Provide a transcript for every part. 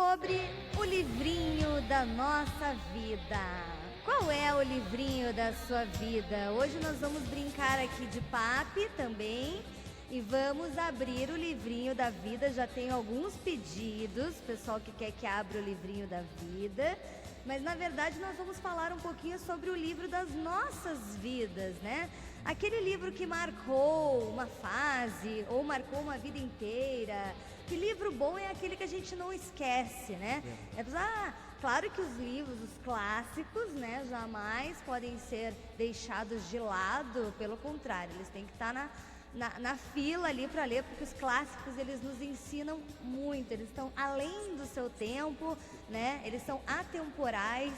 sobre o livrinho da nossa vida. Qual é o livrinho da sua vida? Hoje nós vamos brincar aqui de papi também e vamos abrir o livrinho da vida. Já tenho alguns pedidos, pessoal que quer que abra o livrinho da vida. Mas na verdade nós vamos falar um pouquinho sobre o livro das nossas vidas, né? Aquele livro que marcou uma fase ou marcou uma vida inteira. Que livro bom é aquele que a gente não esquece, né? Claro que os livros, os clássicos, né, jamais podem ser deixados de lado, pelo contrário, eles têm que estar na fila ali para ler, porque os clássicos eles nos ensinam muito, eles estão além do seu tempo, né? Eles são atemporais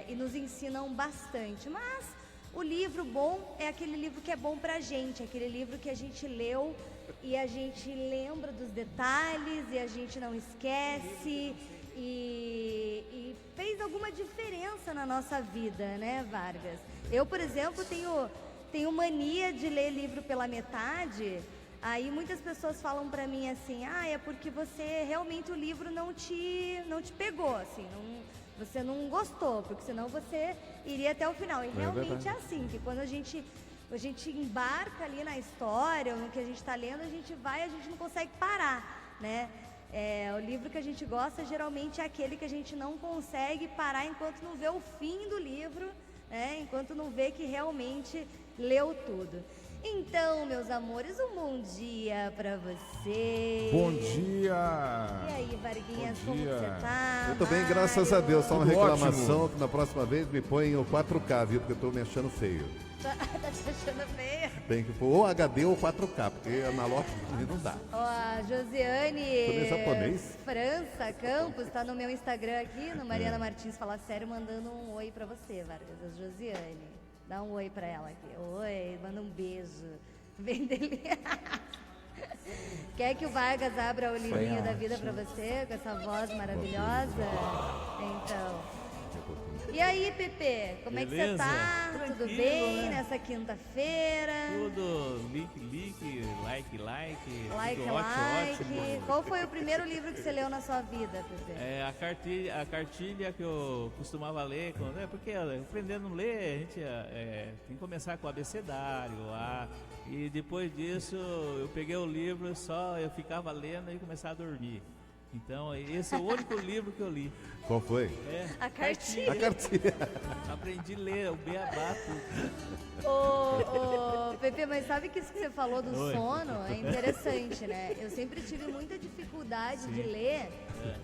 e nos ensinam bastante. Mas o livro bom é aquele livro que é bom pra gente, aquele livro que a gente leu e a gente lembra dos detalhes e a gente não esquece e fez alguma diferença na nossa vida, né, Vargas? Eu, por exemplo, tenho mania de ler livro pela metade. Aí muitas pessoas falam pra mim assim, é porque você realmente o livro não te pegou, assim, você não gostou, porque senão você iria até o final. E realmente é assim, que quando a gente embarca ali na história, ou no que a gente está lendo, a gente não consegue parar, né? O livro que a gente gosta geralmente é aquele que a gente não consegue parar enquanto não vê o fim do livro, né? Enquanto não vê que realmente leu tudo. Então, meus amores, um bom dia pra você. Bom dia! E aí, Varguinhas, como você tá? Eu tô bem, graças a Deus. Só uma reclamação que na próxima vez me põe o 4K, viu? Porque eu tô me achando feio. Tá te achando feia? Tem que pôr ou HD ou 4K, porque analógico não dá. Ó, a Josiane Também japonês. França Campos tá no meu Instagram aqui, no Mariana Martins Fala Sério, mandando um oi pra você, Vargas. A Josiane. Dá um oi pra ela aqui. Oi, manda um beijo. Bem dele. Quer que o Vargas abra o livrinho da vida pra você, com essa voz maravilhosa? Então. E aí, Pepe, como Beleza? é que você tá? Tranquilo, Tudo bem né? nessa quinta-feira? Tudo like. Tudo ótimo. Qual foi o primeiro livro que você leu na sua vida, Pepe? A cartilha que eu costumava ler, porque aprendendo a ler, a gente tem que começar com o abecedário lá. E depois disso, eu peguei o livro, eu ficava lendo e começava a dormir. Então, esse é o único livro que eu li. Qual foi? A cartilha. A cartilha. Aprendi a ler o beabá. Ô, Pepe, mas sabe que isso que você falou do Oi. sono é interessante, né? Eu sempre tive muita dificuldade de ler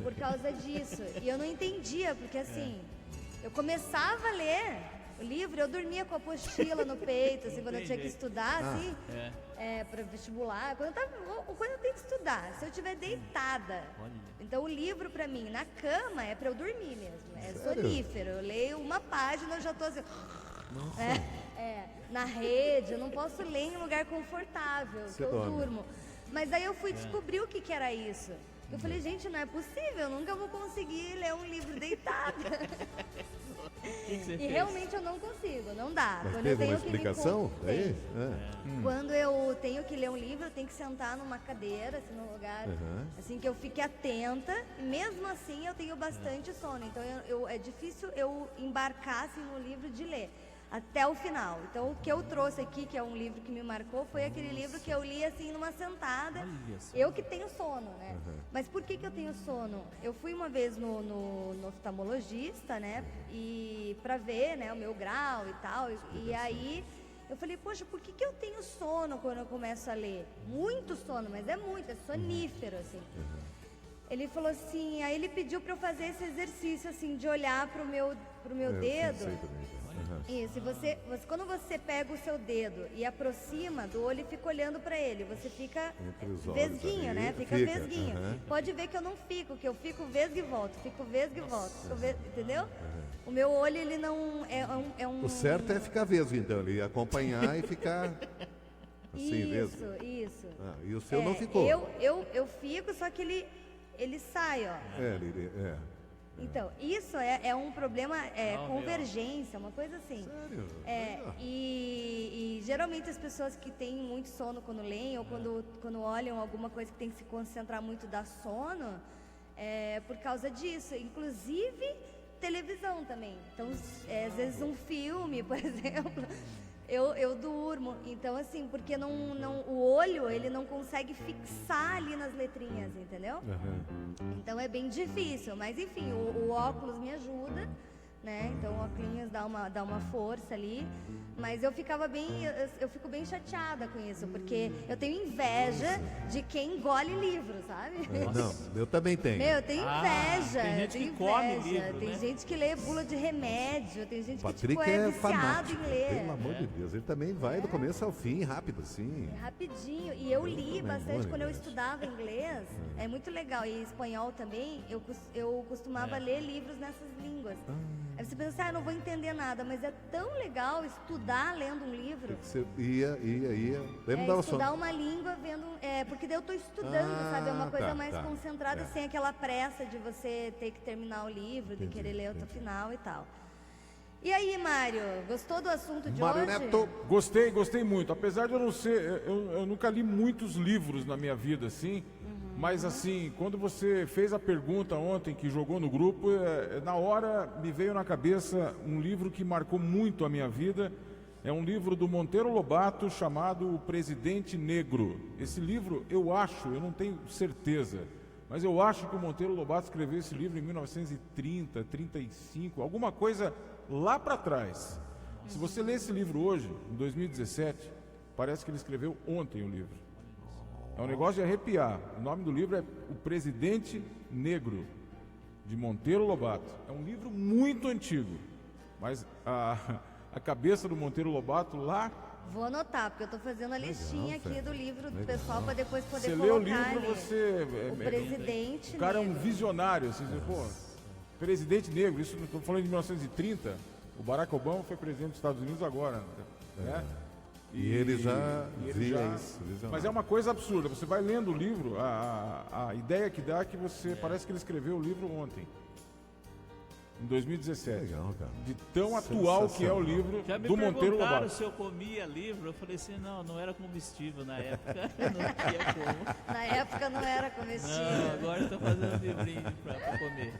por causa disso. E eu não entendia, porque assim, eu começava a ler o livro, eu dormia com a apostila no peito, assim, quando eu tinha que estudar, assim, para vestibular, quando eu tenho que estudar, se eu estiver deitada. Então o livro pra mim, na cama, é pra eu dormir mesmo, é sonífero. Eu leio uma página, eu já tô assim... na rede, eu não posso ler em um lugar confortável, que eu durmo. Mas aí eu fui descobrir o que era isso. Eu falei, gente, não é possível, eu nunca vou conseguir ler um livro deitada. E realmente eu não consigo, não dá. Mas Quando teve eu tenho uma explicação? que me Quando eu tenho que ler um livro, eu tenho que sentar numa cadeira, assim, num lugar assim que eu fique atenta. E mesmo assim eu tenho bastante sono. Então é difícil eu embarcar assim, no livro de ler até o final. Então o que eu trouxe aqui, que é um livro que me marcou, foi aquele livro que eu li assim numa sentada. Eu que tenho sono, né? Mas por que eu tenho sono? Eu fui uma vez no oftalmologista, né? E pra ver, né, o meu grau e tal. E aí eu falei, poxa, por que eu tenho sono quando eu começo a ler? Muito sono, mas é sonífero, assim. Ele falou assim, aí ele pediu pra eu fazer esse exercício, assim, de olhar pro meu dedo. Isso, e quando você pega o seu dedo e aproxima do olho e fica olhando pra ele, você fica vesguinho, né? Fica vesguinho. Pode ver que eu não fico, que eu fico vesgo e volto, entendeu? O meu olho, ele não é um... O certo é ficar vesgo, então, ele acompanhar e ficar assim, vesgo. Isso. E o seu não ficou? Eu fico, só que ele sai, ó. Então, isso é um problema, convergência, uma coisa assim. Sério? E geralmente as pessoas que têm muito sono quando leem ou quando olham alguma coisa que tem que se concentrar muito, dá sono, por causa disso. Inclusive televisão também. Então, às vezes um filme, por exemplo, eu durmo. Então, assim, porque o olho, ele não consegue fixar ali nas letrinhas, entendeu? Então é bem difícil, mas enfim, o óculos me ajuda, né? Então o óculos dá uma força ali. Mas eu fico bem chateada com isso, porque eu tenho inveja de quem engole livro, sabe? Não, eu também tenho. Meu, eu tenho inveja. Tem gente que inveja. come livro, Tem né? gente que lê bula de remédio, tem gente Patrick que é viciado fanático, em ler. pelo amor de Deus. Ele também vai do começo ao fim, rápido, assim. Rapidinho. E eu li bastante também, quando eu mas- estudava inglês. É muito legal. E espanhol também, eu costumava ler livros nessas línguas. Aí você pensa, eu não vou entender nada, mas é tão legal estudar lendo um livro. Você ia. Lembra da Estudar uma língua vendo. Porque daí eu tô estudando, sabe? É uma coisa mais concentrada, sem aquela pressa de você ter que terminar o livro, de querer ler até o final e tal. E aí, Mário, gostou do assunto de Mário hoje? Neto. Gostei muito. Apesar de eu não ser. Eu nunca li muitos livros na minha vida, assim. Mas, assim, quando você fez a pergunta ontem, que jogou no grupo, na hora me veio na cabeça um livro que marcou muito a minha vida. É um livro do Monteiro Lobato chamado O Presidente Negro. Esse livro, eu não tenho certeza, mas eu acho que o Monteiro Lobato escreveu esse livro em 1930, 35, alguma coisa lá para trás. Se você ler esse livro hoje, em 2017, parece que ele escreveu ontem o livro. É um negócio de arrepiar. O nome do livro é O Presidente Negro, de Monteiro Lobato. É um livro muito antigo, mas a cabeça do Monteiro Lobato lá... Vou anotar, porque eu tô fazendo a listinha aqui do livro do pessoal para depois poder Você colocar lê o livro, ali. você... O Presidente O cara é um Negro. visionário, assim, pô, Presidente Negro, isso, estou falando de 1930, o Barack Obama foi presidente dos Estados Unidos agora, né? E ele já ele via já- isso. Mas é uma coisa absurda, você vai lendo o livro, a ideia que dá é que parece que ele escreveu o livro ontem, em 2017. Legal, cara. De tão atual que é o livro Já me do Monteiro perguntaram Lobato. se eu comia livro, eu falei assim, não era comestível na época, não tinha como. Na época não era comestível. Não, agora estou fazendo livrinho pra comer.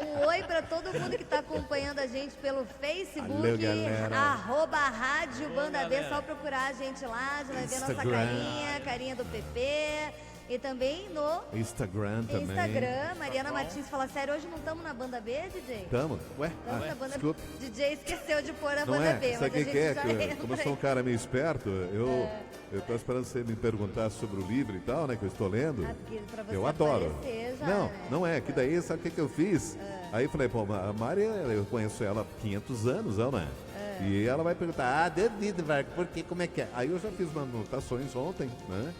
Um oi para todo mundo que está acompanhando a gente pelo Facebook, Valeu, galera. @Rádio Banda B, só procurar a gente lá, já vai ver nossa Instagram. carinha do PP. E também no Instagram também. Instagram, Mariana Martins fala sério, hoje não estamos na Banda B, DJ? Tamo? Ué? Estamos na Banda desculpa. B. DJ esqueceu de pôr a Não Banda é? B, Sabe mas a o gente que é? já Que entra como eu sou um aí. cara meio esperto, eu tô esperando você me perguntar sobre o livro e tal, né? Que eu estou lendo. Porque pra você Eu adoro. aparecer já, Não, né? não é. Que daí, sabe o que eu fiz? Aí eu falei, pô, a Mari, eu conheço ela há 500 anos, não é? E ela vai perguntar, devido, Varco, por quê? Como é que é? Aí eu já fiz umas anotações ontem, né?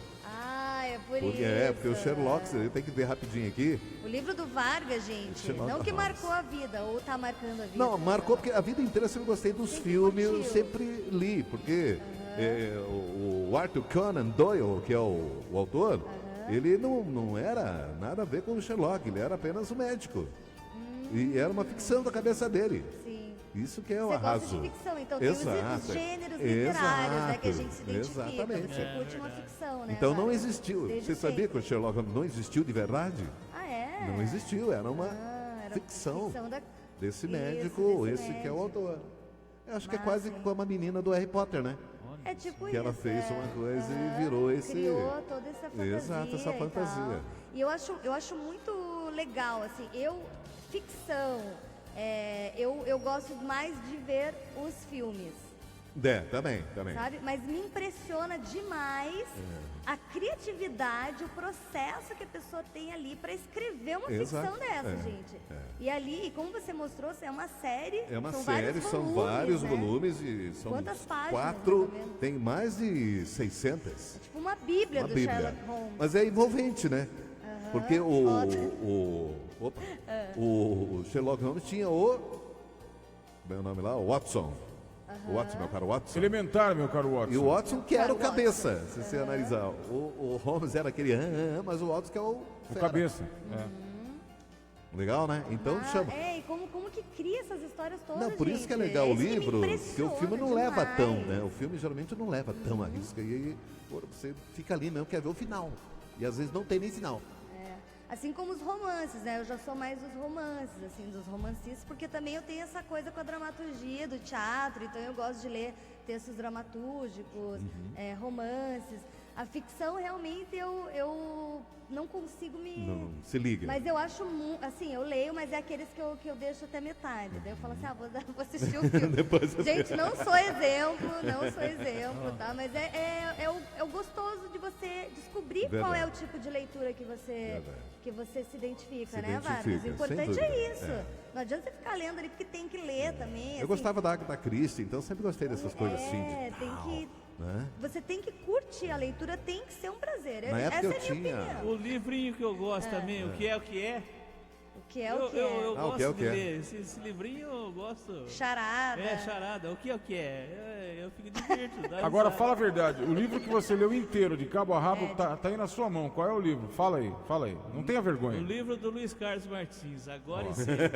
É por Porque, isso. porque o Sherlock, você tem que ver rapidinho aqui. O livro do Vargas, gente, Sherlock não que Holmes. marcou a vida, ou tá marcando a vida. Não, marcou porque a vida inteira eu sempre gostei dos Sempre filmes, eu curtiu. sempre li, porque o Arthur Conan Doyle, que é o autor, ele não era nada a ver com o Sherlock, ele era apenas um médico. E era uma ficção da cabeça dele. Sim. Isso que é o Você arraso. gosta de ficção, então tem Exato. os gêneros literários, né, que a gente se identifica. Exatamente. Você curte uma ficção, né? Então não Vargas? existiu. Desde Você sabia que sempre. o Sherlock Holmes não existiu de verdade? Ah, é? Não existiu, era uma Era ficção da... desse Isso, médico, desse esse que é o médico. autor. Eu acho que é Massa, quase hein? como a menina do Harry Potter, né? É tipo Que ela isso, fez uma coisa e virou esse... Criou toda essa fantasia. Exato, essa e fantasia. tal. E eu acho muito legal, assim, ficção, eu gosto mais de ver os filmes, Também. sabe? Mas me impressiona demais a criatividade, o processo que a pessoa tem ali para escrever uma Exato, ficção dessa, gente. E ali, como você mostrou, é uma série. É uma são série, vários são volumes, vários né? volumes e são Quantas páginas, 4, mais ou menos? tem mais de 600. Tipo uma bíblia Uma do bíblia. Sherlock Holmes. Mas é envolvente, né? Porque o Sherlock Holmes tinha como é o nome lá? O Watson. O Watson, meu caro Watson. Elementar, meu caro Watson. E o Watson que era o Watson. cabeça, se você analisar. O Holmes era aquele, mas o Watson que é o O fera. cabeça. Legal, né? Então chama. E como que cria essas histórias todas, Não, por isso gente? que é legal o Isso que me livro, porque o filme não impressiona leva tão, demais. né? O filme geralmente não leva tão a risco. E aí você fica ali mesmo, quer ver o final. E às vezes não tem nem final. Assim como os romances, né? Eu já sou mais dos romances, assim, dos romancistas, porque também eu tenho essa coisa com a dramaturgia do teatro, então eu gosto de ler textos dramatúrgicos, romances. A ficção, realmente, eu não consigo me... Não se liga. Mas eu acho, assim, eu leio, mas é aqueles que eu deixo até metade. Daí eu falo assim, vou assistir o filme. Gente, não sou exemplo, tá? Mas é o gostoso de você descobrir qual é o tipo de leitura que você se identifica, né, Vargas? O importante é isso. Não adianta você ficar lendo ali, porque tem que ler também. Eu gostava da Agatha Christie, então sempre gostei dessas coisas assim. Tem que... Né? Você tem que curtir a leitura, tem que ser um prazer. Na época Essa é a minha opinião. O livrinho que eu gosto também, o que é o que é. O que é o que é. Eu Ah, o gosto que é o de que é. ler. Esse livrinho eu gosto. Charada. Charada. O que é o que é. Eu fico divertido. dá Agora, risada. fala a verdade. O livro que você leu inteiro, de cabo a rabo, tá aí na sua mão. Qual é o livro? Fala aí. Não tenha O vergonha. livro do Luiz Carlos Martins, agora e sempre.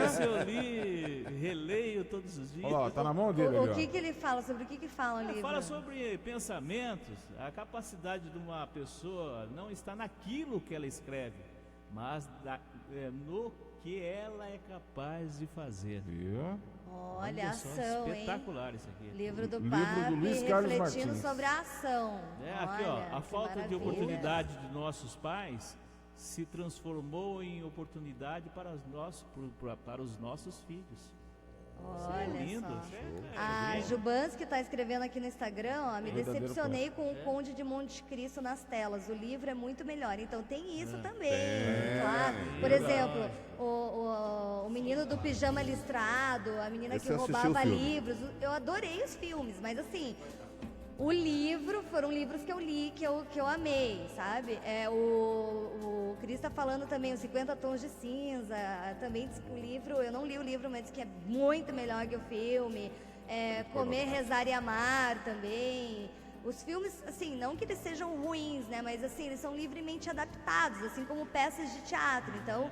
Esse eu li, releio todos os dias. Olha lá, tá na mão dele O ali, que ele fala? Sobre o que fala o livro? Fala sobre pensamentos, a capacidade de uma pessoa não está naquilo que ela escreve, mas no que ela é capaz de fazer. Olha, Olha só, ação, hein? espetacular isso aqui. Livro do Livro Papi, do Luiz Carlos refletindo Martins. sobre a ação. Aqui, Olha, ó, a que falta de maravilha. oportunidade de nossos pais se transformou em oportunidade para os nossos filhos. Isso é Olha lindo. só. Isso A Jubansky está escrevendo aqui no Instagram, ó, me Verdadeiro decepcionei com o Conde de Monte Cristo nas telas. O livro é muito melhor. Então tem isso também, claro. Por exemplo, o menino do pijama listrado, a menina Esse que eu assisti roubava o filme. livros. Eu adorei os filmes, mas assim, o livro, foram livros que eu li, que eu amei, sabe? O Cris está falando também, os 50 Tons de Cinza, também diz que o livro, eu não li o livro, mas diz que é muito melhor que o filme. Comer, Rezar e Amar também. Os filmes, assim, não que eles sejam ruins, né? Mas assim, eles são livremente adaptados, assim como peças de teatro. Então,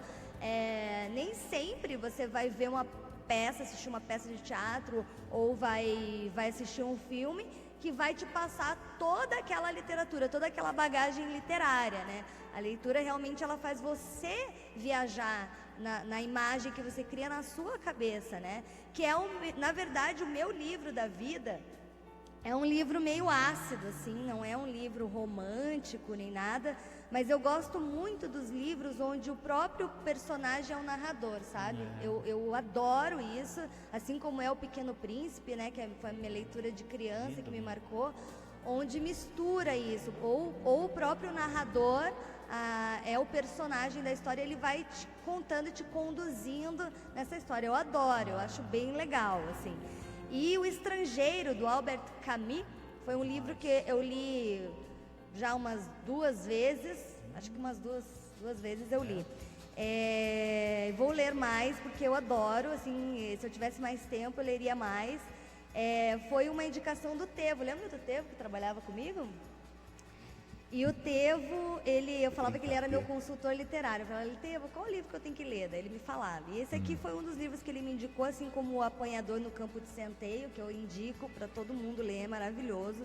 nem sempre você vai ver uma peça, assistir uma peça de teatro ou vai assistir um filme que vai te passar toda aquela literatura, toda aquela bagagem literária, né? A leitura realmente ela faz você viajar na imagem que você cria na sua cabeça, né? Que é, na verdade, o meu livro da vida é um livro meio ácido, assim, não é um livro romântico nem nada, mas eu gosto muito dos livros onde o próprio personagem é o narrador, sabe? Eu adoro isso, assim como é o Pequeno Príncipe, né? Que foi a minha leitura de criança que me marcou, onde mistura isso, ou o próprio narrador é o personagem da história, ele vai te contando e te conduzindo nessa história. Eu adoro, eu acho bem legal, assim. E O Estrangeiro, do Albert Camus, foi um livro que eu li já umas 2 vezes, acho que umas duas vezes eu li. Vou ler mais, porque eu adoro, assim, se eu tivesse mais tempo eu leria mais. Foi uma indicação do Tevo, lembra do Tevo que trabalhava comigo? E o Tevo, eu falava que ele era meu consultor literário. Eu falava, Tevo, qual livro que eu tenho que ler? Daí ele me falava. E esse aqui foi um dos livros que ele me indicou, assim como O Apanhador no Campo de Centeio, que eu indico para todo mundo ler, é maravilhoso.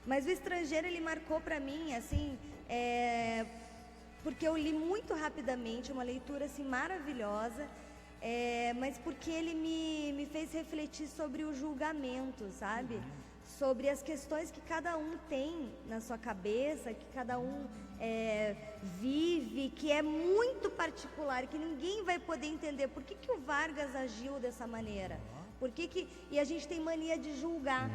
Mas O Estrangeiro, ele marcou para mim, assim, porque eu li muito rapidamente, uma leitura, assim, maravilhosa, mas porque ele me fez refletir sobre o julgamento, sabe? Sobre as questões que cada um tem na sua cabeça, que cada um vive, que é muito particular, que ninguém vai poder entender. Por que o Vargas agiu dessa maneira? E a gente tem mania de julgar.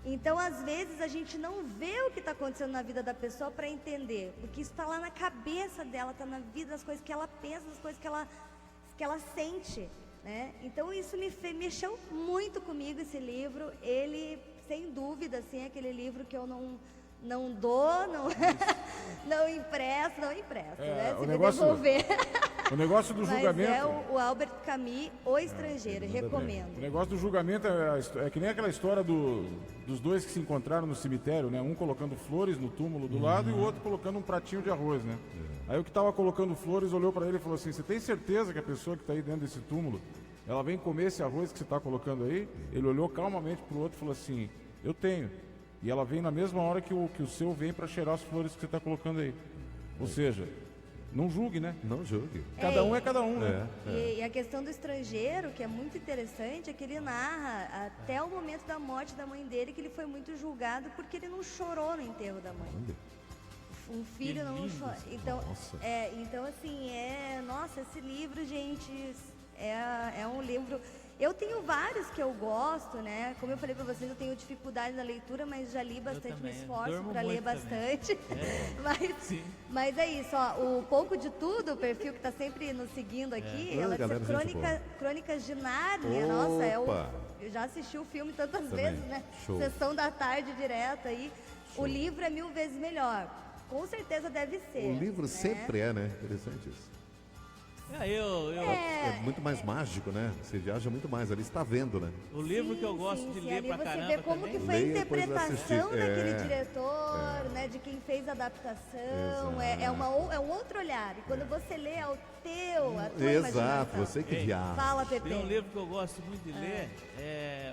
Então, às vezes, a gente não vê o que está acontecendo na vida da pessoa para entender, porque isso está lá na cabeça dela, está na vida, nas coisas que ela pensa, nas coisas que ela sente, né? Então, isso mexeu muito comigo, esse livro. Ele, sem dúvida, assim, é aquele livro que eu não dou, não empresto, né? Se me devolver. O negócio do julgamento... Mas o Albert Camus, O Estrangeiro, recomendo. O negócio do julgamento é que nem aquela história dos dois que se encontraram no cemitério, né? Um colocando flores no túmulo do lado e o outro colocando um pratinho de arroz, né? Aí o que estava colocando flores olhou para ele e falou assim, você tem certeza que a pessoa que está aí dentro desse túmulo, ela vem comer esse arroz que você está colocando aí? Ele olhou calmamente para o outro e falou assim, eu tenho. E ela vem na mesma hora que o seu vem para cheirar as flores que você está colocando aí. Ou seja, Não julgue, né? Não julgue. Cada um é cada um, né? E a questão do estrangeiro, que é muito interessante, é que ele narra até o momento da morte da mãe dele, que ele foi muito julgado porque ele não chorou no enterro da mãe. Um filho não chora. Então, Nossa. então assim, nossa, esse livro, gente, é um livro. Eu tenho vários que eu gosto, né? Como eu falei pra vocês, eu tenho dificuldade na leitura, mas já li bastante, me também, esforço durmo para ler muito também. bastante. Mas é isso, ó, o Pouco de Tudo, o perfil que tá sempre nos seguindo aqui, ela galera, diz gente boa. Crônicas de Nárnia. Nossa, Opa. eu já assisti o filme tantas Também. vezes, né? Show. Sessão da tarde direto aí. O livro é 1000 vezes melhor. Com certeza deve ser. O livro né? sempre é, né? Interessante isso. É muito mais mágico, né? Você viaja muito mais ali, está vendo, né? O livro que eu gosto de ler ali pra você caramba vê como também. que foi a Leia, depois interpretação assistir. daquele diretor, né? De quem fez a adaptação. É um outro olhar. E quando você lê, é a tua Exato, imaginação. você que Ei, viaja. Fala, Pepe. Tem um livro que eu gosto muito de ler,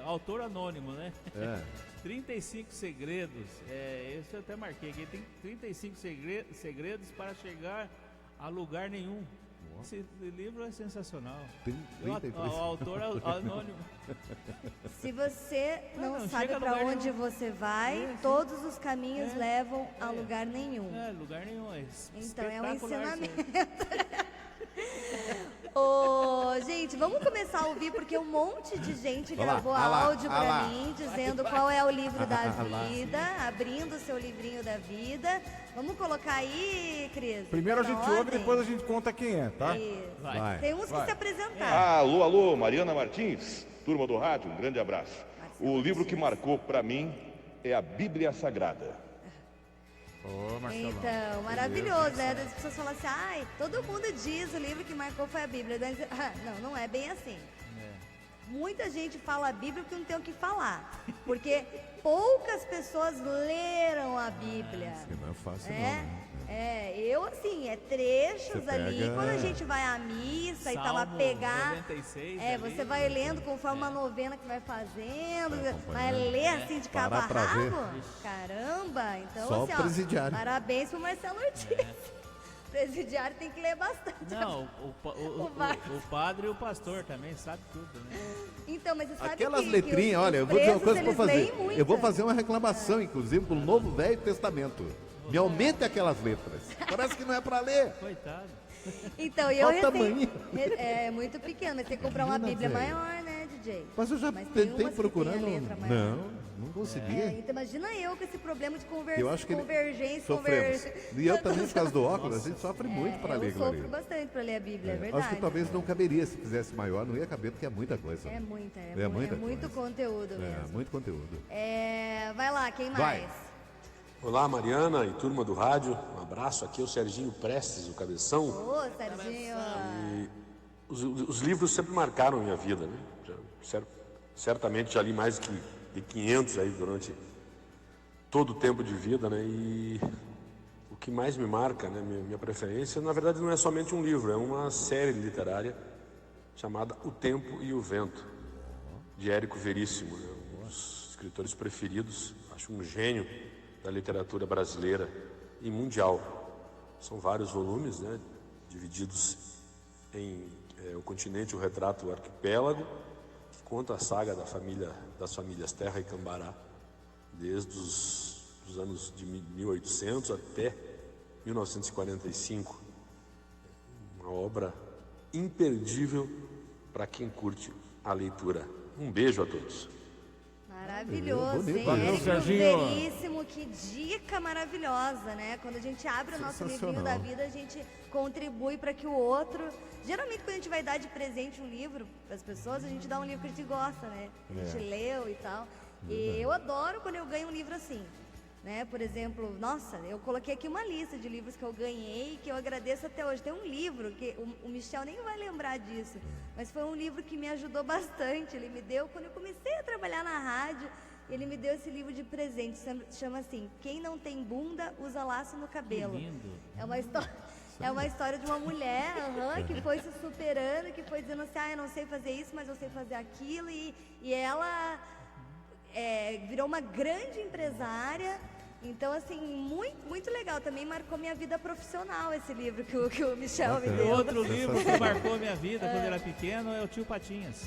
autor anônimo, né? É. 35 segredos, esse eu até marquei aqui, tem 35 segredos para chegar a lugar nenhum. Esse livro é sensacional. Tem O 33. autor anônimo. Se você não sabe chega a para lugar onde nenhum. você vai, todos os caminhos levam a lugar nenhum. Lugar nenhum. Então é um espetacular isso aí. ensinamento. Ô, gente, vamos começar a ouvir, porque um monte de gente Olha lá, gravou olha lá, áudio olha pra lá. mim, dizendo qual é o livro da lá. vida, abrindo o seu livrinho da vida. Vamos colocar aí, Cris? Primeiro a Tá na gente ouve, ordem? depois a gente conta quem é, tá? Isso. Vai. Tem uns que Vai. se apresentaram. Alô, alô, Mariana Martins, turma do rádio, um grande abraço. Marcelo O livro que Martins. marcou para mim é a Bíblia Sagrada. Ô, Marcelão. Então, maravilhoso, né? As pessoas falam assim, ai, todo mundo diz o livro que marcou foi a Bíblia. Daí, não é bem assim. Muita gente fala a Bíblia porque não tem o que falar. Porque poucas pessoas leram a Bíblia. Que não é fácil, não, né? né? Eu assim, trechos Você ali, pega- quando a gente vai à missa e tal, a Salmo pegar. 96 ali, você vai lendo conforme uma novena que vai fazendo, Vai vai acompanhando. ler assim de cabo a Parar pra ver. rabo. Caramba! Então, Só assim, o presidiário. parabéns pro Marcelo Ortiz. Presidiário tem que ler bastante. Não, O Marcos. o padre e o pastor também sabe tudo, né? Então, mas você sabe Aquelas que letrinhas, os olha, eu vou dizer uma presos, coisa pra eles fazer. leem muito. Eu vou fazer uma reclamação, inclusive, pro Novo Velho Testamento. Me aumente aquelas letras. Parece que não é pra ler. Coitado. Então, e eu Qual tamanho? É muito pequeno, mas tem que comprar uma Menina, Bíblia velho. maior, né, DJ? Mas eu já Mas tem tentei umas que procurando. tem a letra maior. Não consegui. Então imagina eu com esse problema de Eu acho que convergência, sofremos. E eu também, por causa do óculos, a gente sofre muito para ler eu aquilo sofro ali. bastante para ler a Bíblia, é verdade. Acho que talvez não caberia, se fizesse maior, não ia caber, porque é muita coisa. É muita, É muita muito coisa. conteúdo É, mesmo. muito conteúdo. Vai lá, quem Vai. mais? Olá, Mariana e turma do rádio. Um abraço. Aqui é o Serginho Prestes, o Cabeção. Ô, Serginho. Os livros sempre marcaram minha vida, né? Certamente já li mais de 500 aí durante todo o tempo de vida, né? E o que mais me marca, né? Minha preferência, na verdade, não é somente um livro, é uma série literária chamada O Tempo e o Vento, de Érico Veríssimo, né? Um dos escritores preferidos, acho um gênio da literatura brasileira e mundial. São vários volumes, né? Divididos em O Continente, o Retrato, o Arquipélago, que conta a saga das famílias Terra e Cambará, desde os anos de 1800 até 1945. Uma obra imperdível para quem curte a leitura. Um beijo a todos. Maravilhoso, Bonito. hein? Valeu, Érico Serginho. Veríssimo, que dica maravilhosa, né? Quando a gente abre o nosso livrinho da vida, a gente contribui para que o outro... Geralmente, quando a gente vai dar de presente um livro para as pessoas, a gente dá um livro que a gente gosta, né? A gente leu e tal. E eu adoro quando eu ganho um livro assim. Né? Por exemplo, nossa, eu coloquei aqui uma lista de livros que eu ganhei, que eu agradeço até hoje. Tem um livro que o Michel nem vai lembrar disso, mas foi um livro que me ajudou bastante. Ele me deu, quando eu comecei a trabalhar na rádio, ele me deu esse livro de presente. Chama assim, Quem Não Tem Bunda, Usa Laço no Cabelo. Que lindo. É uma história de uma mulher que foi se superando, que foi dizendo assim, eu não sei fazer isso, mas eu sei fazer aquilo. E ela virou uma grande empresária Então, assim, muito legal. Também marcou minha vida profissional esse livro que o Michel me Bacana. deu. Outro livro que marcou minha vida quando eu era pequeno é o Tio Patinhas.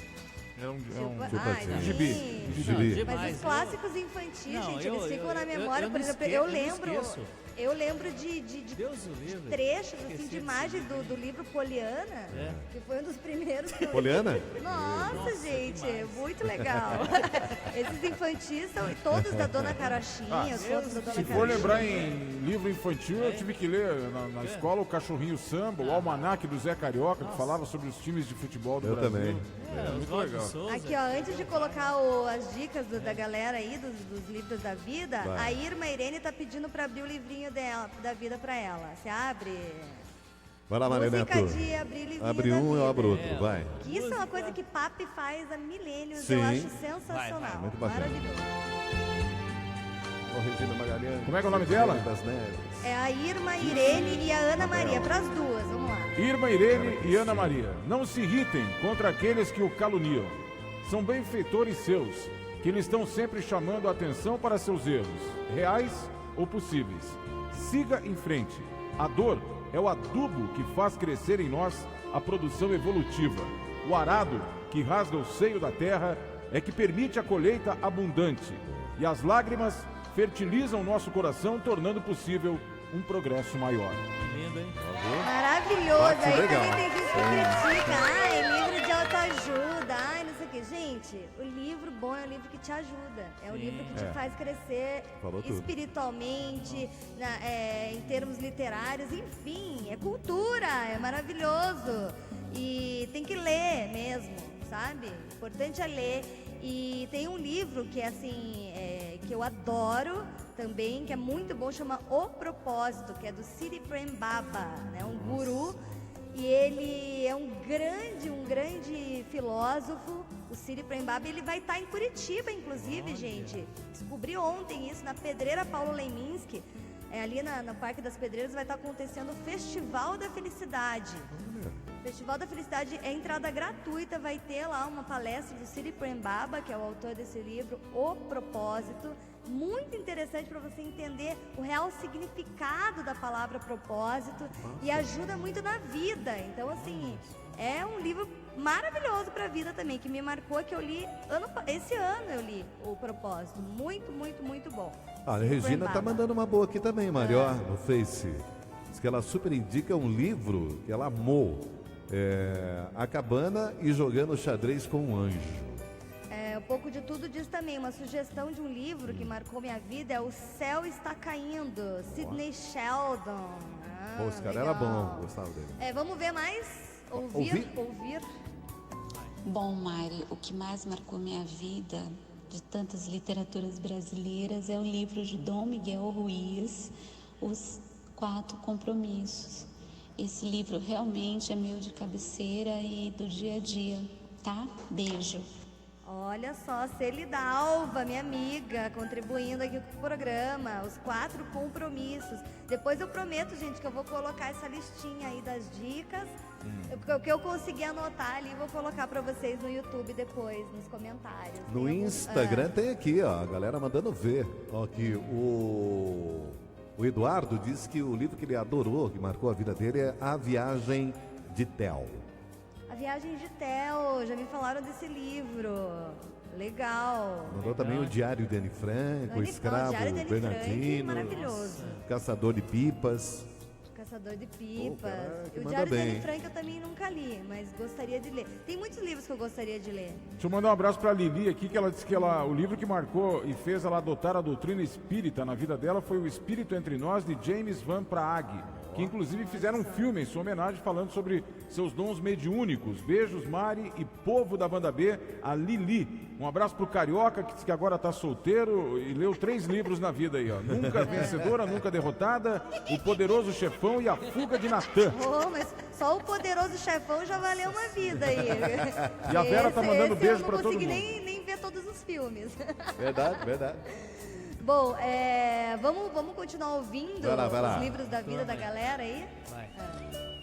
É um Patinhas. gibi. Gibi. Mas Demais. os clássicos infantis, Não, gente, eu- eles ficam eu- na eu- memória. eu Por não exemplo, esque- eu eu não lembro. esqueço. Eu lembro de Deus o livre. trechos assim, Esqueci de desse imagem do livro Poliana, É. que foi um dos primeiros que eu... Poliana? Nossa, gente, demais. muito legal. Esses infantis são todos da Dona Carochinha, os contos da Dona Se Carochinha. for lembrar em livro infantil, eu tive que ler na escola o Cachorrinho Samba, o Almanaque do Zé Carioca, que falava sobre os times de futebol do Eu Brasil. também. Os muito Rob legal. Souza. Aqui, ó, antes de colocar as dicas da galera aí, dos livros da vida, Vai. a Irma Irene tá pedindo pra abrir o livrinho dela, da vida pra ela. Você abre? Vai lá, Maria Neto. Música de abrir livrinho Abre da um, eu vida. abro outro. Vai. Que isso é uma coisa que Papi faz há milênios, Sim. eu acho sensacional. Vai, muito bacana. Maravilhoso. Ô, Regina Magalhães. Como é que é o nome dela? Das Neves. É a Irma Irene e a Ana Maria, pras duas, vamos lá. Irma Irene e Ana Maria, não se irritem contra aqueles que o caluniam. São benfeitores seus, que lhe estão sempre chamando a atenção para seus erros, reais ou possíveis. Siga em frente. A dor é o adubo que faz crescer em nós a produção evolutiva. O arado que rasga o seio da terra é que permite a colheita abundante. E as lágrimas fertilizam nosso coração, tornando possível um progresso maior. Lindo, hein? Maravilhoso. Papi, Aí legal. também tem gente que critica. Ai, livro de autoajuda. Ai, não sei o quê. Gente, o livro bom é o livro que te ajuda. É o livro que te faz crescer Falou tudo. espiritualmente, em termos literários, enfim. É cultura, é maravilhoso. E tem que ler mesmo, sabe? O importante é ler. E tem um livro que é assim, que eu adoro também, que é muito bom, chama O Propósito, que é do Siri Prem Baba, né? Um guru. E ele é um grande filósofo, o Siri Prem Baba. Ele vai estar em Curitiba, inclusive, gente. Descobri ontem isso, na Pedreira Paulo Leminski. Ali no Parque das Pedreiras vai estar acontecendo o Festival da Felicidade. Festival da Felicidade é entrada gratuita, vai ter lá uma palestra do Siri Prem Baba, que é o autor desse livro, O Propósito. Muito interessante para você entender o real significado da palavra propósito e ajuda muito na vida. Então, assim, é um livro maravilhoso para a vida também, que me marcou, que eu li esse ano eu li O Propósito. Muito bom. Ah, a Siri Regina Prem tá Baba. mandando uma boa aqui também, Marió, no Face. Diz que ela super indica um livro que ela amou. A Cabana e Jogando Xadrez com um Anjo. Um pouco de tudo diz também. Uma sugestão de um livro que marcou minha vida é O Céu Está Caindo, Sidney Sheldon. Pô, esse cara legal. era bom, gostava dele. Vamos ver mais? Ouvir? Bom, Mari, o que mais marcou minha vida de tantas literaturas brasileiras é o livro de Dom Miguel Ruiz, Os 4 Compromissos. Esse livro realmente é meu de cabeceira e do dia a dia, tá? Beijo. Olha só, Celida Alva, minha amiga, contribuindo aqui com o programa, Os 4 Compromissos. Depois eu prometo, gente, que eu vou colocar essa listinha aí das dicas. O que eu consegui anotar ali, vou colocar pra vocês no YouTube depois, nos comentários. No Tem alguns- Instagram tem aqui, ó, a galera mandando ver. Ó, que o Eduardo disse que o livro que ele adorou, que marcou a vida dele, é A Viagem de Theo. A Viagem de Theo, já me falaram desse livro. Legal. Mandou também o Diário de Anne Frank, o Anne- Escravo Diário de Anne Bernardino, Frank, maravilhoso. Caçador de Pipas. Caçador de Pipas. Pô, caraca, O manda Diário de bem. Anne Frank eu também nunca li, mas gostaria de ler. Tem muitos livros que eu gostaria de ler. Deixa eu mandar um abraço pra Lili aqui, que ela disse que o livro que marcou e fez ela adotar a doutrina espírita na vida dela foi O Espírito Entre Nós, de James Van Praagh, que inclusive fizeram um filme em sua homenagem falando sobre seus dons mediúnicos. Beijos, Mari e povo da Banda B, a Lili. Um abraço pro Carioca, que diz que agora tá solteiro e leu 3 livros na vida aí, ó. Nunca Vencedora, Nunca Derrotada, O Poderoso Chefão e A Fuga de Natan. Oh, mas só o Poderoso Chefão já valeu uma vida aí. E a Vera tá mandando beijo pra todo Eu não mundo. consegui nem ver todos os filmes. Verdade. Bom, vamos continuar ouvindo Vai lá. os livros da vida da galera aí? Vai.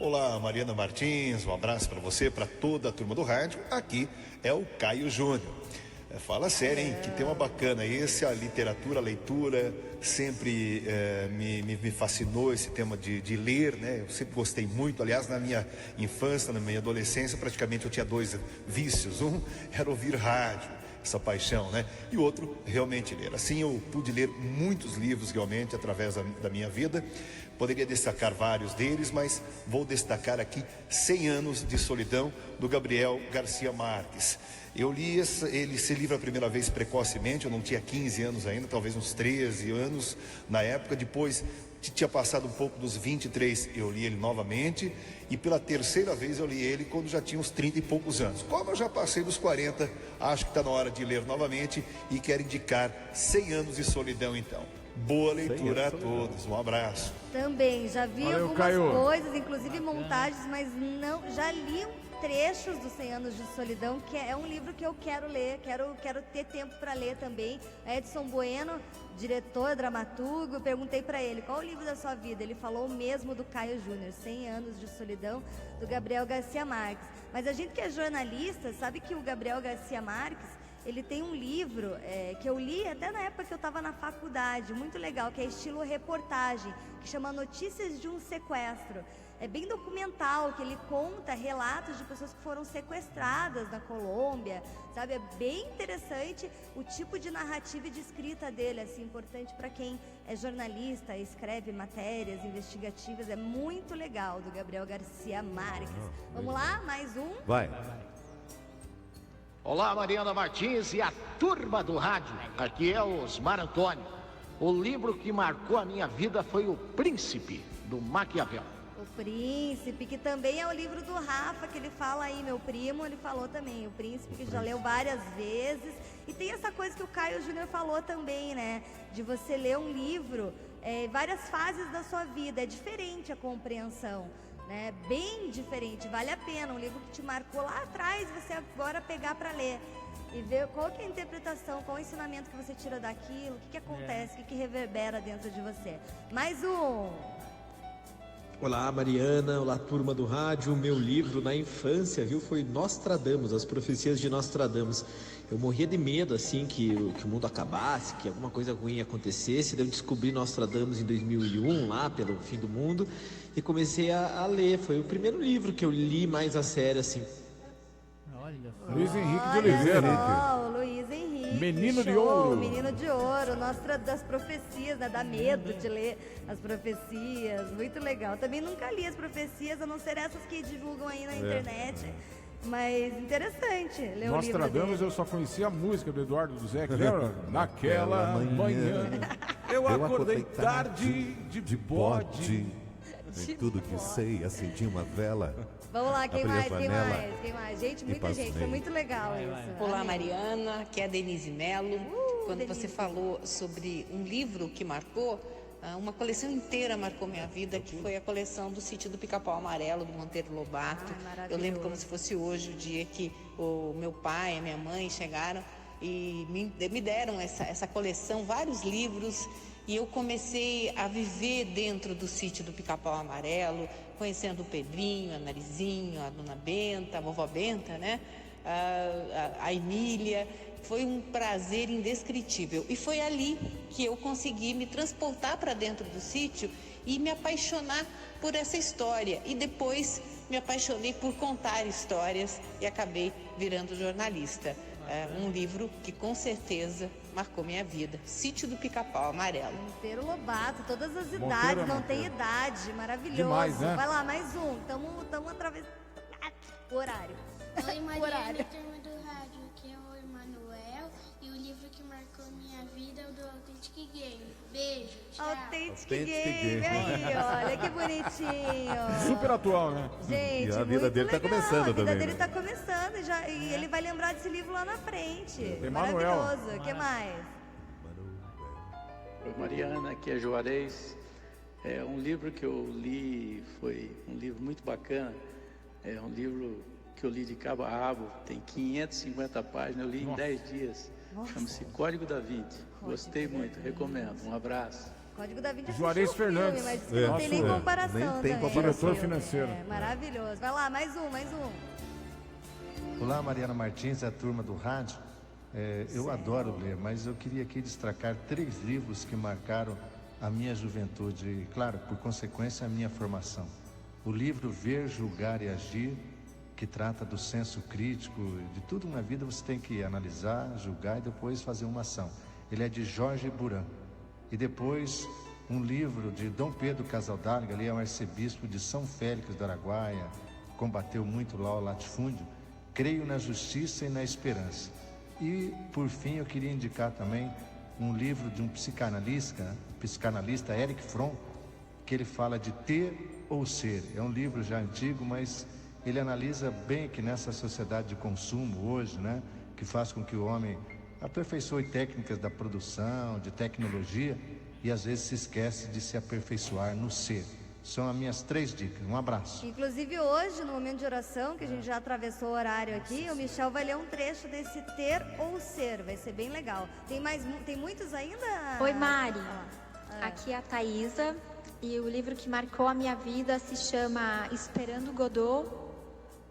Olá, Mariana Martins, um abraço para você, para toda a turma do rádio. Aqui é o Caio Júnior. Fala sério, hein? Que tema bacana esse, a literatura, a leitura, sempre me fascinou esse tema de ler, né? Eu sempre gostei muito, aliás, na minha infância, na minha adolescência, praticamente eu tinha 2 vícios. Um era ouvir rádio, essa paixão, né? E o outro, realmente ler. Assim, eu pude ler muitos livros, realmente, através da minha vida. Poderia destacar vários deles, mas vou destacar aqui 100 Anos de Solidão, do Gabriel Garcia Marques. Eu li esse livro a primeira vez precocemente, eu não tinha 15 anos ainda, talvez uns 13 anos na época. Depois tinha passado um pouco dos 23, eu li ele novamente. E pela terceira vez eu li ele quando já tinha uns 30 e poucos anos. Como eu já passei dos 40, acho que está na hora de ler novamente e quero indicar 100 Anos de Solidão então. Boa leitura a todos, um abraço. Também, já vi Valeu, algumas Caio. coisas, inclusive montagens, mas não, já li trechos dos 100 Anos de Solidão, que é um livro que eu quero ler, quero ter tempo para ler também. Edson Bueno, diretor, dramaturgo, eu perguntei para ele, qual o livro da sua vida? Ele falou o mesmo do Caio Júnior, 100 Anos de Solidão, do Gabriel Garcia Marques. Mas a gente que é jornalista, sabe que o Gabriel Garcia Marques, ele tem um livro que eu li até na época que eu estava na faculdade, muito legal, que é estilo reportagem, que chama Notícias de um Sequestro. É bem documental, que ele conta relatos de pessoas que foram sequestradas na Colômbia, sabe? É bem interessante o tipo de narrativa e de escrita dele, assim, importante para quem é jornalista, escreve matérias investigativas, é muito legal, do Gabriel Garcia Marques. Vamos lá, mais um? Vai. Olá, Mariana Martins e a turma do rádio. Aqui é o Osmar Antônio. O livro que marcou a minha vida foi O Príncipe, do Maquiavel. O Príncipe, que também é o livro do Rafa, que ele fala aí, meu primo, ele falou também, O Príncipe, que já leu várias vezes. E tem essa coisa que o Caio Júnior falou também, né? De você ler um livro, várias fases da sua vida, é diferente a compreensão, né? Bem diferente, vale a pena. Um livro que te marcou lá atrás, você agora pegar para ler. E ver qual que é a interpretação, qual o ensinamento que você tira daquilo, o que acontece, o que reverbera dentro de você. Mais um! Olá, Mariana, olá, turma do rádio. O meu livro na infância, viu, foi Nostradamus, As Profecias de Nostradamus. Eu morria de medo, assim, que o mundo acabasse, que alguma coisa ruim acontecesse. Daí eu descobri Nostradamus em 2001, lá pelo fim do mundo, e comecei a ler. Foi o primeiro livro que eu li mais a sério, assim. Luiz Henrique de Oliveira. O Luiz Henrique. Menino de show, ouro. Menino de ouro, das profecias, né? Dá medo de ler as profecias. Muito legal. Também nunca li as profecias, a não ser essas que divulgam aí na internet. Mas interessante ler o livro Nostradamus, dele. eu só conhecia a música do Eduardo Duzec, lembra? Naquela manhã, eu acordei tarde de bode. Em tudo que sei, acendi uma vela. Vamos lá, quem Abri a mais? janela Quem mais? Gente, e muita gente. passei. Foi muito legal isso. Olá, Amei. Mariana, aqui é a Denise Mello. Quando Denise. você falou sobre um livro que marcou, uma coleção inteira marcou minha vida, que foi a coleção do Sítio do Pica-Pau Amarelo, do Monteiro Lobato. Ai, Eu lembro maravilhoso. como se fosse hoje, o dia que o meu pai, a minha mãe chegaram e me deram essa coleção, vários livros, e eu comecei a viver dentro do Sítio do Pica-Pau Amarelo, conhecendo o Pedrinho, a Narizinho, a Dona Benta, a Vovó Benta, né? A Emília. Foi um prazer indescritível. E foi ali que eu consegui me transportar para dentro do sítio e me apaixonar por essa história. E depois me apaixonei por contar histórias e acabei virando jornalista. Um livro que com certeza marcou minha vida. Sítio do Pica-Pau Amarelo. Monteiro Lobato, todas as Monteiro idades, é não Monteiro. tem idade, maravilhoso. Demais, né? Vai lá, mais um. Tamo atravessando o horário. Oi, Mariana, Horário. turma do rádio, aqui é o Emanuel e o livro que marcou minha vida é o do Authentic Game. Beijo, tchau. Authentic Authentic Game. Game. Aí, olha que bonitinho. Super atual, né? Gente, E a vida muito dele tá legal. começando A vida também, dele né? tá começando e ele vai lembrar desse livro lá na frente. Emanuel. Maravilhoso. O que mais? Oi, Mariana, aqui é Juarez. Um livro que eu li foi um livro muito bacana. É um livro que eu li de cabo a rabo, tem 550 páginas, eu li em 10 dias. Nossa. Chama-se Código da Vinci. Gostei muito, recomendo. Um abraço. Código da Vinci. Juarez assistiu o filme, Fernandes. mas que não tem nem Nossa, comparação nem tem também. comparação. Diretor Filme. financeiro. Maravilhoso. Vai lá, mais um. Olá, Mariana Martins, é a turma do rádio. Eu adoro ler, mas eu queria aqui destacar 3 livros que marcaram a minha juventude e, claro, por consequência, a minha formação. O livro Ver, Julgar e Agir, que trata do senso crítico, de tudo na vida você tem que analisar, julgar e depois fazer uma ação. Ele é de Jorge Buran. E depois um livro de Dom Pedro Casaldáliga, ele é um arcebispo de São Félix do Araguaia, combateu muito lá o latifúndio, Creio na Justiça e na Esperança. E, por fim, eu queria indicar também um livro de um psicanalista Erich Fromm, que ele fala de ter ou ser. É um livro já antigo, mas ele analisa bem que nessa sociedade de consumo hoje, né, que faz com que o homem aperfeiçoe técnicas da produção, de tecnologia, e às vezes se esquece de se aperfeiçoar no ser. São as minhas 3 dicas. Um abraço. Inclusive hoje, no momento de oração, que a gente já atravessou o horário aqui, o Michel vai ler um trecho desse ter ou ser. Vai ser bem legal. Tem muitos ainda? Oi, Mari. Aqui é a Thaísa. E o livro que marcou a minha vida se chama Esperando Godot,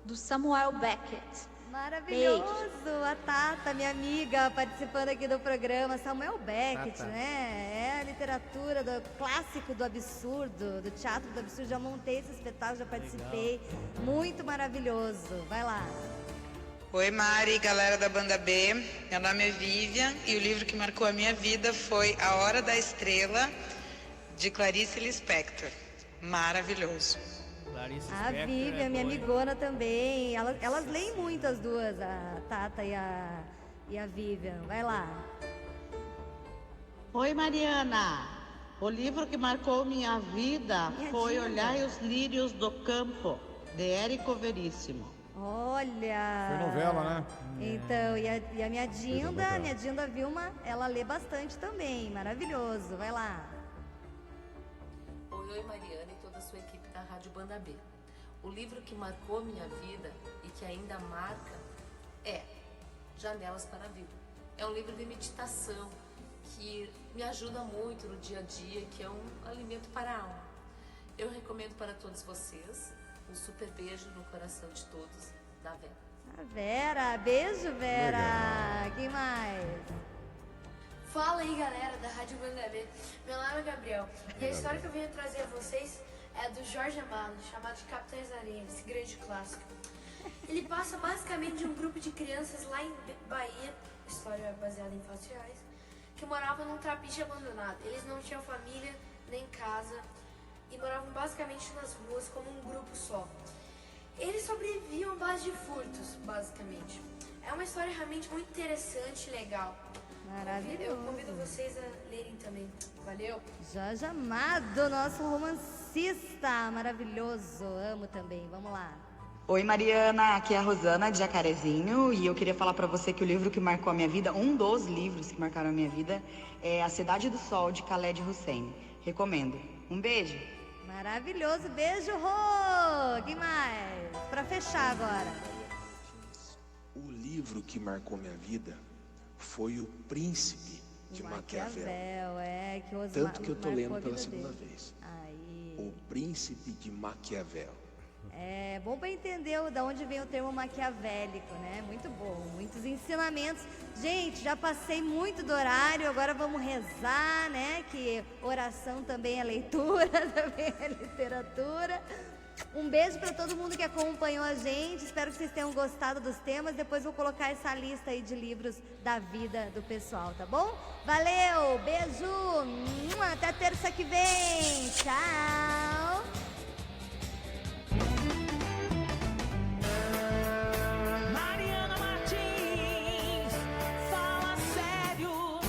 do Samuel Beckett. Maravilhoso! Beijo. A Tata, minha amiga, participando aqui do programa. Samuel Beckett, Tata. né? É a literatura do clássico do absurdo, do teatro do absurdo. Já montei esse espetáculo, já participei. Muito maravilhoso. Vai lá. Oi, Mari, galera da Banda B. Meu nome é Vivian e o livro que marcou a minha vida foi A Hora da Estrela, de Clarice Lispector. Maravilhoso. A Vivian, minha amigona também. Elas leem muito as duas, a Tata e a Vivian. Vai lá. Oi, Mariana. O livro que marcou minha vida foi Olhai os Lírios do Campo, de Érico Veríssimo. Olha! Foi novela, né? Então, e a minha Dinda Vilma, ela lê bastante também. Maravilhoso. Vai lá. Oi, Mariana e toda a sua equipe da Rádio Banda B. O livro que marcou minha vida e que ainda marca é Janelas para a Vida. É um livro de meditação que me ajuda muito no dia a dia, que é um alimento para a alma. Eu recomendo para todos vocês. Um super beijo no coração de todos, da Vera. A Vera, beijo, Vera. Legal. Quem mais? Fala aí, galera da Rádio Banda B. Meu nome é Gabriel e a história que eu venho trazer a vocês é do Jorge Amado, chamado de Capitães da Areia, esse grande clássico. Ele passa basicamente de um grupo de crianças lá em Bahia, história baseada em fatos reais, que moravam num trapiche abandonado. Eles não tinham família nem casa e moravam basicamente nas ruas como um grupo só. Eles sobreviviam à base de furtos, basicamente. É uma história realmente muito interessante e legal. Maravilhoso. Eu convido vocês a lerem também. Valeu. Jorge Amado, nosso romancista maravilhoso. Amo também. Vamos lá. Oi, Mariana, aqui é a Rosana de Jacarezinho e eu queria falar pra você que o livro que marcou a minha vida, um dos livros que marcaram a minha vida, é A Cidade do Sol, de Khaled Hosseini. Recomendo. Um beijo. Maravilhoso. Beijo, Rô. Que mais? Pra fechar agora. O livro que marcou minha vida foi O Príncipe de Maquiavel. Tanto que eu tô lendo pela segunda vez. O Príncipe de Maquiavel. É bom para entender de onde vem o termo maquiavélico, né? Muito bom, muitos ensinamentos. Gente, já passei muito do horário, agora vamos rezar, né? Que oração também é leitura, também é literatura. Um beijo para todo mundo que acompanhou a gente. Espero que vocês tenham gostado dos temas. Depois vou colocar essa lista aí de livros da vida do pessoal, tá bom? Valeu, beijo, até terça que vem. Tchau. Mariana Martins, fala sério.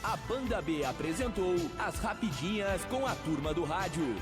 A Banda B apresentou as Rapidinhas com a Turma do Rádio.